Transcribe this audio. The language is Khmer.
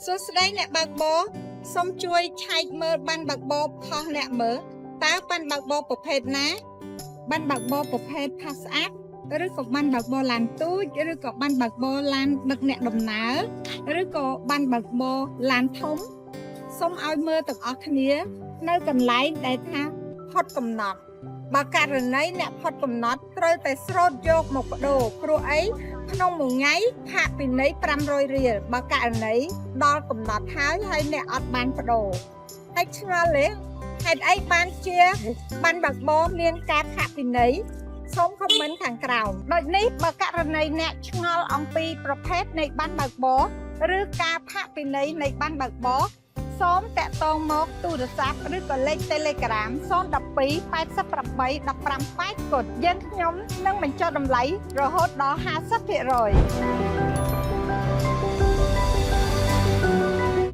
សួស្តីអ្នកបើកបរសូមជួយឆែកមើលបានបើកបរផុសអ្នកមើលតើបានបើកបរប្រភេទណាបានបើកបរប្រភេទផាសស្អាតឬក៏បានបើកបរឡានទូចឬក៏បានបើកបរឡានដឹកអ្នកដំណើរឬក៏បានបើកបរឡានធំសូមឲ្យមើលទាំងអស់គ្នានៅកន្លែងដែលថាផុតកំណត់បើករណីអ្នកផុតកំណត់ត្រូវតែស្រោតយកមកបដូរព្រោះអីក្នុងមួយថ្ងៃផាកពិន័យ500រៀលបើករណីដល់កំណត់ហើយអ្នកអត់បានបដូរហើយឆ្ងល់ទេហេតុអីបានជាបានបើកបរមានការផាកពិន័យសូមខមមិនខាងក្រោមដូចនេះបើករណីអ្នកឆ្ងល់អំពីប្រភេទនៃបានបើកបរឬការផាកពិន័យនៃបានបើកបរសូមតាក់ទងមកទូរស័ព្ទឬក៏លេខ Telegram 012 88 15 8យើងខ្ញុំនឹងបញ្ចុះតម្លៃរហូតដល់ 50%